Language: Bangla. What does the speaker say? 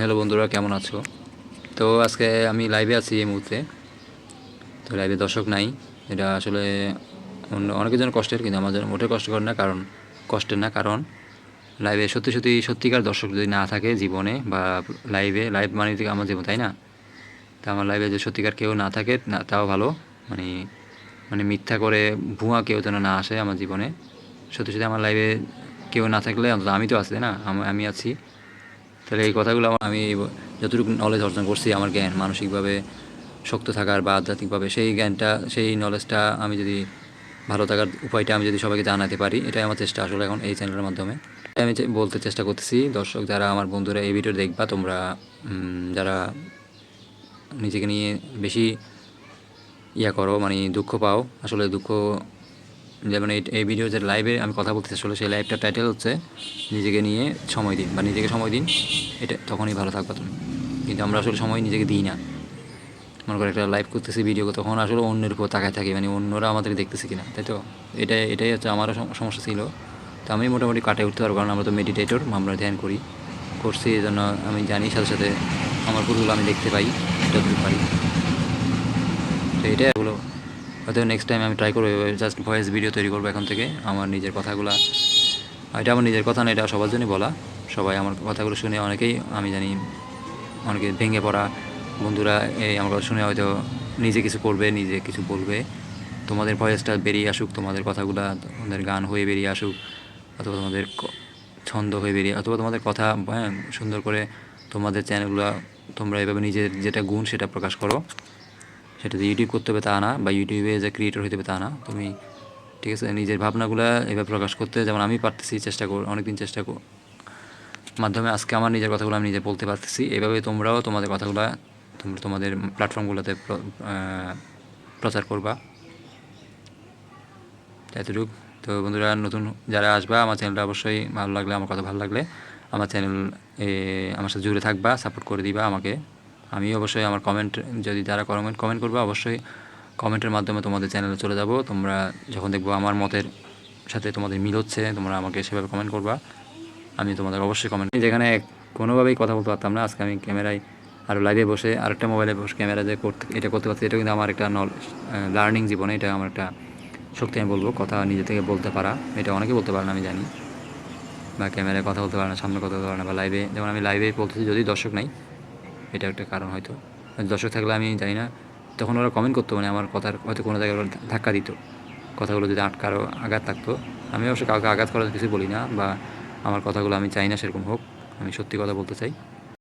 হ্যালো বন্ধুরা, কেমন আছো? তো আজকে আমি লাইভে আছি এই মুহূর্তে। তো লাইভে দর্শক নাই। এটা আসলে অনেকের জন্য কষ্টের, কিন্তু আমার জন্য মোটেই কষ্টকর না। কারণ লাইভে সত্যিকার দর্শক যদি না থাকে জীবনে, বা লাইভ মানে থেকে আমার জীবন, তাই না? তা আমার লাইভে যদি সত্যিকার কেউ না থাকে, না তাও ভালো। মানে মানে মিথ্যা করে ভুয়া কেউ যেন না আসে আমার জীবনে। সত্যি আমার লাইভে কেউ না থাকলে অন্তত আমি তো আছি, তাই না? আমি আছি। তাহলে এই কথাগুলো আমি যতটুকু নলেজ অর্জন করছি, আমার জ্ঞান মানসিকভাবে শক্ত থাকার বা আধ্যাত্মিকভাবে, সেই জ্ঞানটা, সেই নলেজটা, আমি যদি ভালো থাকার উপায়টা আমি যদি সবাইকে জানাতে পারি, এটাই আমার চেষ্টা আসলে এখন এই চ্যানেলের মাধ্যমে। আমি বলতে চেষ্টা করতেছি, দর্শক যারা আমার বন্ধুরা এই ভিডিও দেখবা, তোমরা যারা নিজেকে নিয়ে বেশি করো, মানে দুঃখ পাও, আসলে দুঃখ, যেমন এই ভিডিও যে লাইভে আমি কথা বলতেছি, আসলে সেই লাইভটার টাইটেল হচ্ছে নিজেকে নিয়ে সময় দিন, বা নিজেকে সময় দিন, এটা তখনই ভালো থাকবা তুমি। কিন্তু আমরা আসলে সময় নিজেকে দিই না। মনে করে একটা লাইভ করতেছি, ভিডিও, তখন আসলে অন্যের উপর তাকায় থাকি, মানে অন্যরা আমাদের দেখতেছে কিনা, তাই তো? এটাই হচ্ছে আমারও সমস্যা ছিল। তো আমি মোটামুটি কাটিয়ে উঠতে পারবো, কারণ আমরা তো মেডিটেটর, আমরা ধ্যান করছি, এই জন্য আমি জানি, সাথে সাথে আমার ভুলগুলো আমি দেখতে পাই যতটুকু পারি। তো এটাই এগুলো হয়তো নেক্সট টাইম আমি ট্রাই করবো, জাস্ট ভয়েস ভিডিও তৈরি করবো এখন থেকে, আমার নিজের কথাগুলো। এটা আমার নিজের কথা না, এটা সবার জন্যই বলা। সবাই আমার কথাগুলো শুনে, অনেকেই আমি জানি, অনেকে ভেঙে পড়া বন্ধুরা এই আমার কথা শুনে হয়তো নিজে কিছু করবে, নিজে কিছু বলবে। তোমাদের ভয়েসটা বেরিয়ে আসুক, তোমাদের কথাগুলো তোমাদের গান হয়ে বেরিয়ে আসুক, অথবা তোমাদের ছন্দ হয়ে বেরিয়ে, অথবা তোমাদের কথা, হ্যাঁ, সুন্দর করে তোমাদের চ্যানেলগুলো তোমরা এভাবে নিজের যেটা গুণ সেটা প্রকাশ করো। সেটা যে ইউটিউব করতে হবে তা না, বা ইউটিউবে যে ক্রিয়েটর হতে হবে তা না। তুমি, ঠিক আছে, নিজের ভাবনাগুলো এভাবে প্রকাশ করতে, যেমন আমি পারতেছি, অনেকদিন চেষ্টা মাধ্যমে আজকে আমার নিজের কথাগুলো আমি নিজে বলতে পারতেছি। এভাবে তোমরাও তোমাদের কথাগুলো তোমাদের প্ল্যাটফর্মগুলোতে প্রচার করবা, এতটুকু। তো বন্ধুরা, নতুন যারা আসবা, আমার চ্যানেলটা অবশ্যই ভালো লাগলে, আমার কথা ভালো লাগলে আমার চ্যানেল আমার সাথে জুড়ে থাকবা, সাপোর্ট করে দিবা আমাকে। আমি অবশ্যই আমার কমেন্ট, যদি যারা কমেন্ট করবা, অবশ্যই কমেন্টের মাধ্যমে তোমাদের চ্যানেলে চলে যাব। তোমরা যখন দেখবো আমার মতের সাথে তোমাদের মিল হচ্ছে, তোমরা আমাকে সেভাবে কমেন্ট করবা, আমি তোমাদের অবশ্যই কমেন্ট। যেখানে কোনোভাবেই কথা বলতে পারতাম না, আজকে আমি ক্যামেরায় আর লাইভে বসে, আরেকটা মোবাইলে বসে ক্যামেরা যে করতে পারছি, এটা কিন্তু আমার একটা লার্নিং জীবনে, এটা আমার একটা শক্তি আমি বলবো। কথা নিজে থেকে বলতে পারা, এটা অনেকে বলতে পারে না, আমি জানি। বা ক্যামেরায় কথা বলতে পারে না, সামনে কথা বলতে পারে না, বা লাইভে, যেমন আমি লাইভে বলতেছি, যদি দর্শক নাই, এটা একটা কারণ হয়তো। দর্শক থাকলে আমি জানি না, তখন ওরা কমেন্ট করতো, মানে আমার কথার হয়তো কোনো জায়গায় ওরা ধাক্কা দিত, কথাগুলো যদি আটকারও আঘাত থাকতো। আমি অবশ্য কাউকে আঘাত করার কিছু বলি না, বা আমার কথাগুলো আমি চাই না সেরকম হোক, আমি সত্যি কথা বলতে চাই।